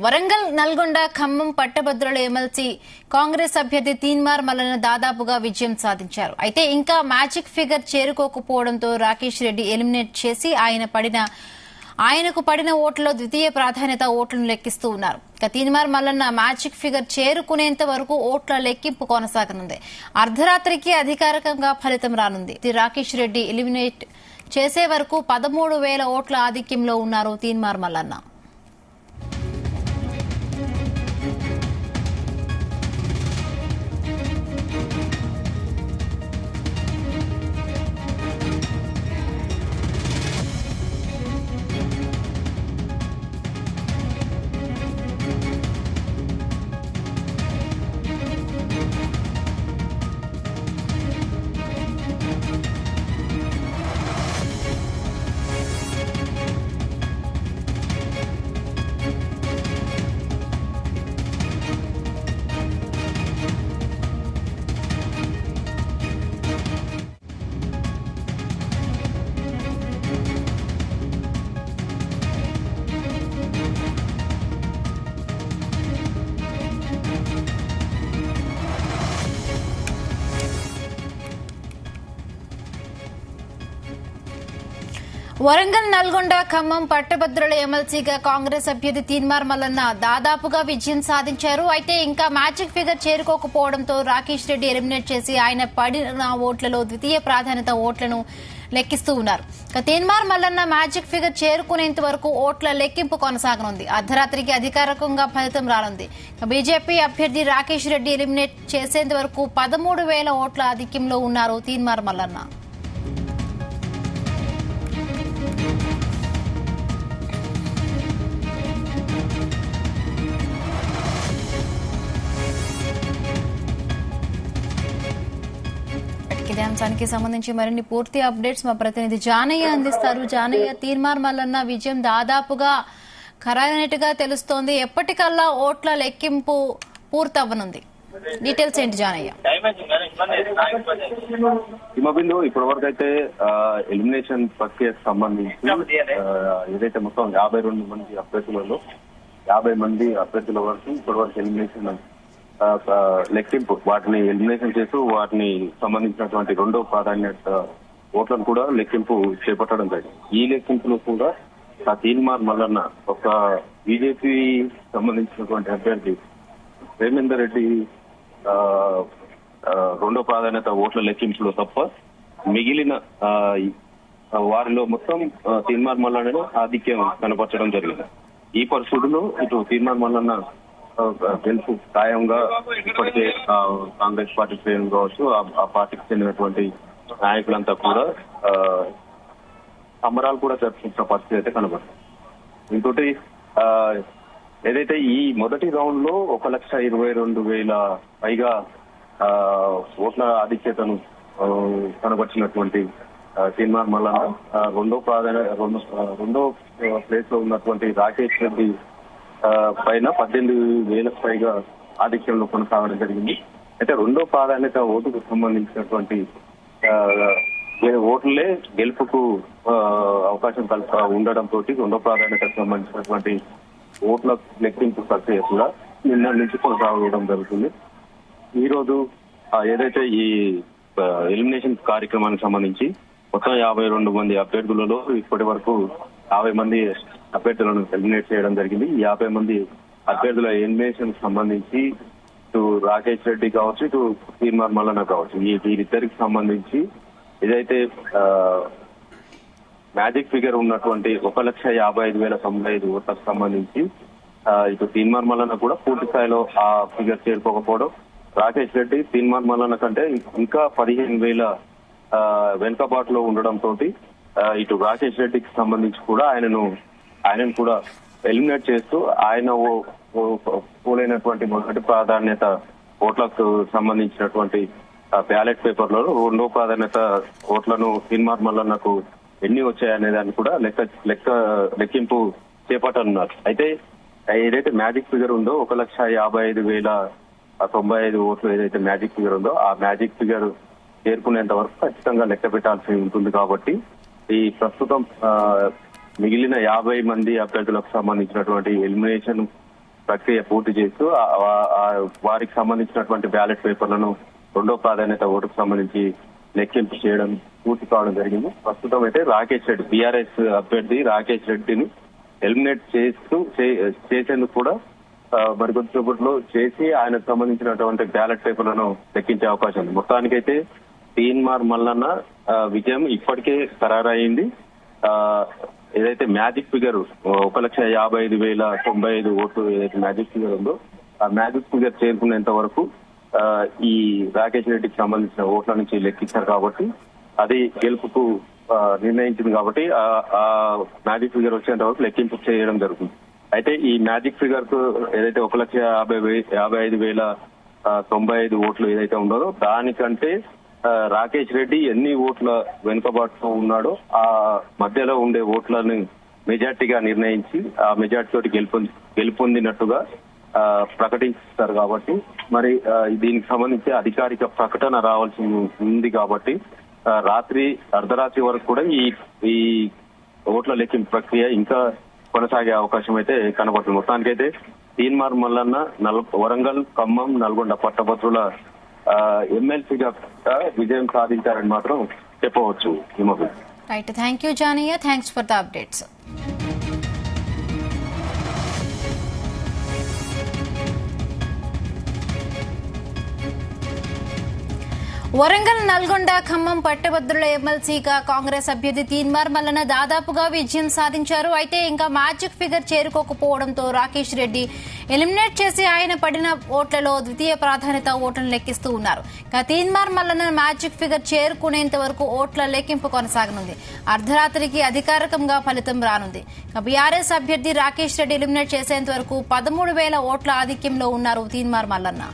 వరంగల్, నల్గొండ, ఖమ్మం పట్టభద్రుల ఎమ్మెల్సీ కాంగ్రెస్ అభ్యర్థి తీన్మార్ మల్లన్న దాదాపుగా విజయం సాధించారు. అయితే ఇంకా మ్యాజిక్ ఫిగర్ చేరుకోకపోవడంతో రాకేష్ రెడ్డి ఎలిమినేట్ చేసి ఆయనకు పడిన ఓట్లలో ద్వితీయ ప్రాధాన్యత ఓట్లను లెక్కిస్తూ ఉన్నారు. తీన్మార్ మల్లన్న మ్యాజిక్ ఫిగర్ చేరుకునేంత వరకు ఓట్ల లెక్కింపు కొనసాగనుంది. అర్ధరాత్రికి అధికారికంగా ఫలితం రానుంది. రాకేష్ రెడ్డి ఎలిమినేట్ చేసే వరకు 13,000 ఓట్ల ఆధిక్యంలో ఉన్నారు తీన్మార్ మల్లన్న. వరంగల్, నల్గొండ, ఖమ్మం పట్టభద్రుల ఎమ్మెల్సీగా కాంగ్రెస్ అభ్యర్థి తీన్మార్ మల్లన్న దాదాపుగా విజయం సాధించారు. అయితే ఇంకా మ్యాజిక్ ఫిగర్ చేరుకోకపోవడంతో రాకేష్ రెడ్డి ఎలిమినేట్ చేసి ఆయన పడిన ఓట్లలో ద్వితీయ ప్రాధాన్యత ఓట్లను లెక్కిస్తూ ఉన్నారు. తీన్మార్ మల్లన్న మ్యాజిక్ ఫిగర్ చేరుకునేంత వరకు ఓట్ల లెక్కింపు కొనసాగనుంది. అర్ధరాత్రికి అధికారికంగా ఫలితం రానుంది. బీజేపీ అభ్యర్థి రాకేష్ రెడ్డి ఎలిమినేట్ చేసేంత వరకు 13,000 ఓట్ల ఆధిక్యంలో ఉన్నారు తీన్మార్ మల్లన్న. ఇదే అంశానికి సంబంధించి మరిన్ని పూర్తి అప్డేట్స్ మా ప్రతినిధి జానయ్య అందిస్తారు. జానయ్య, తీన్మార్ మల్లన్న విజయం దాదాపుగా ఖరారైనట్టుగా తెలుస్తోంది. ఎప్పటికల్లా ఓట్ల లెక్కింపు పూర్తవ్వనుంది? డీటెయిల్స్ ఏంటి జానయ్య? హిమబిందు, ఇప్పటి వరకు అయితే ఎలిమినేషన్ ప్రక్రియకు సంబంధించి ఏదైతే మొత్తం 52 మంది అభ్యర్థులలో 50 మంది అభ్యర్థుల వరకు ఇప్పటి వరకు ఎలిమినేషన్ లెక్కింపు, వాటిని ఎలిమినేషన్ చేస్తూ వాటిని సంబంధించినటువంటి రెండో ప్రాధాన్యత ఓట్లను కూడా లెక్కింపు చేపట్టడం జరిగింది. ఈ లెక్కింపులో కూడా తీన్మార్ మల్లన్న ఒక బీజేపీ సంబంధించినటువంటి అభ్యర్థి ప్రేమేందర్ రెడ్డి రెండో ప్రాధాన్యత ఓట్ల లెక్కింపులో తప్ప మిగిలిన వారిలో మొత్తం తీన్మార్ మల్లన్నను ఆధిక్యం కనపరచడం జరిగింది. ఈ పరిస్థితుల్లో ఇటు తీన్మార్ మల్లన్న గెలుపు ఖాయంగా ఇప్పటికే కాంగ్రెస్ పార్టీ శ్రేణులు కావచ్చు, ఆ పార్టీకి చెందినటువంటి నాయకులంతా కూడా సంబరాలు కూడా జరుపుకుంటున్న పరిస్థితి అయితే కనబడుతుంది. ఇంకోటి ఏదైతే ఈ మొదటి రౌండ్ లో 1,22,000 పైగా ఓట్ల ఆధిక్యతను కనబర్చినటువంటి తీన్మార్ మల్లన్న రెండో ప్లేస్ లో ఉన్నటువంటి రాకేష్ రెడ్డి పైన 18,000 పైగా ఆధిక్యంలో కొనసాగడం జరిగింది. అయితే రెండో ప్రాధాన్యత ఓటుకు సంబంధించినటువంటి ఓట్లే గెలుపుకు అవకాశం ఉండడంతో రెండో ప్రాధాన్యతకు సంబంధించినటువంటి ఓట్ల లెక్కింపు ప్రక్రియ కూడా నిన్న నుంచి కొనసాగడం జరుగుతుంది. ఈ రోజు ఏదైతే ఈ ఎలిమినేషన్ కార్యక్రమానికి సంబంధించి మొత్తం 52 మంది అభ్యర్థులలో ఇప్పటి వరకు 50 మంది అభ్యర్థులను ఎలిమినేట్ చేయడం జరిగింది. ఈ 50 మంది అభ్యర్థుల ఎలిమినేషన్ సంబంధించి ఇటు రాకేష్ రెడ్డి కావచ్చు, ఇటు తీన్మార్ మల్లన్న కావచ్చు, వీరిద్దరికి సంబంధించి ఏదైతే మ్యాజిక్ ఫిగర్ ఉన్నటువంటి 1,55,095 ఓట్లకు సంబంధించి ఇటు తీన్మార్ మల్లన్న కూడా పూర్తి స్థాయిలో ఆ ఫిగర్ చేరుకోకపోవడం, రాకేష్ రెడ్డి తీన్మార్ మల్లన్న కంటే ఇంకా 15,000 వెనుకబాటులో ఉండడంతో ఇటు రాకేష్ రెడ్డికి సంబంధించి కూడా ఆయనను కూడా ఎలిమినేట్ చేస్తూ ఆయన పోలైనటువంటి మొదటి ప్రాధాన్యత ఓట్లకు సంబంధించినటువంటి బ్యాలెట్ పేపర్లలో రెండో ప్రాధాన్యత ఓట్లను తీన్మార్ మల్లన్నకు ఎన్ని వచ్చాయనే దాన్ని కూడా లెక్కింపు చేపట్టనున్నారు. అయితే ఏదైతే మ్యాజిక్ ఫిగర్ ఉందో 1,55,095 ఓట్లు ఏదైతే మ్యాజిక్ ఫిగర్ ఉందో ఆ మ్యాజిక్ ఫిగర్ చేరుకునేంత వరకు ఖచ్చితంగా లెక్క పెట్టాల్సి ఉంటుంది. కాబట్టి ఈ ప్రస్తుతం మిగిలిన 50 మంది అభ్యర్థులకు సంబంధించినటువంటి ఎలిమినేషన్ ప్రక్రియ పూర్తి చేస్తూ వారికి సంబంధించినటువంటి బ్యాలెట్ పేపర్లను రెండో ప్రాధాన్యత ఓటుకు సంబంధించి లెక్కింపు చేయడం పూర్తి కావడం జరిగింది. ప్రస్తుతం అయితే రాకేష్ రెడ్డి బీఆర్ఎస్ అభ్యర్థి రాకేష్ రెడ్డిని ఎలిమినేట్ చేసేందుకు కూడా మరికొద్దిసేపట్లో చేసి ఆయనకు సంబంధించినటువంటి బ్యాలెట్ పేపర్లను లెక్కించే అవకాశం ఉంది. మొత్తానికైతే తీన్మార్ మల్లన్న విజయం ఇప్పటికే ఖరారయింది. ఏదైతే మ్యాజిక్ ఫిగర్ 1,55,095 ఓట్లు ఏదైతే మ్యాజిక్ ఫిగర్ ఉందో ఆ మ్యాజిక్ ఫిగర్ చేరుకునేంత వరకు ఈ రాకేష్ రెడ్డికి సంబంధించిన ఓట్ల నుంచి లెక్కించారు కాబట్టి అది గెలుపుకు నిర్ణయించింది కాబట్టి ఆ మ్యాజిక్ ఫిగర్ వచ్చేంత వరకు లెక్కింపు చేయడం జరుగుతుంది. అయితే ఈ మ్యాజిక్ ఫిగర్ కు ఏదైతే 1,55,095 ఓట్లు ఏదైతే ఉండదో దానికంటే రాకేష్ రెడ్డి ఎన్ని ఓట్ల వెనుకబాటుతో ఉన్నాడో ఆ మధ్యలో ఉండే ఓట్లను మెజార్టీగా నిర్ణయించి ఆ మెజార్టీ తోటి గెలుపొందినట్టుగా ప్రకటిస్తారు కాబట్టి మరి దీనికి సంబంధించి అధికారిక ప్రకటన రావాల్సి ఉంది కాబట్టి రాత్రి అర్ధరాత్రి వరకు కూడా ఈ ఓట్ల లెక్కింపు ప్రక్రియ ఇంకా కొనసాగే అవకాశం అయితే కనబడుతుంది. మొత్తానికైతే తీన్మార్ మల్లన్న వరంగల్, ఖమ్మం, నల్గొండ పట్టభద్రుల ఎమ్మెల్సీగా విజయం సాధించారని మాత్రం చెప్పవచ్చు. Right, thank you Jania, thanks for the updates. Warangal, Nalgonda, Khammam పట్టభద్రుల ఎమ్మెల్సీగా కాంగ్రెస్ అభ్యర్థి తీన్మార్ మల్లన్న దాదాపుగా విజయం సాధించారు. అయితే ఇంకా మ్యాజిక్ ఫిగర్ చేరుకోకపోవడంతో రాకేష్ రెడ్డి ఎలిమినేట్ చేసి ఆయన పడిన ఓట్లలో ద్వితీయ ప్రాధాన్యత ఓట్లను లెక్కిస్తూ ఉన్నారు. ఇక తీన్మార్ మల్లన్న మ్యాజిక్ ఫిగర్ చేరుకునేంత వరకు ఓట్ల లెక్కింపు కొనసాగనుంది. అర్ధరాత్రికి అధికారికంగా ఫలితం రానుంది. ఇక బీఆర్ఎస్ అభ్యర్థి రాకేష్ రెడ్డి ఎలిమినేట్ చేసేంత వరకు 13,000 ఓట్ల ఆధిక్యంలో ఉన్నారు తీన్మార్ మల్లన్న.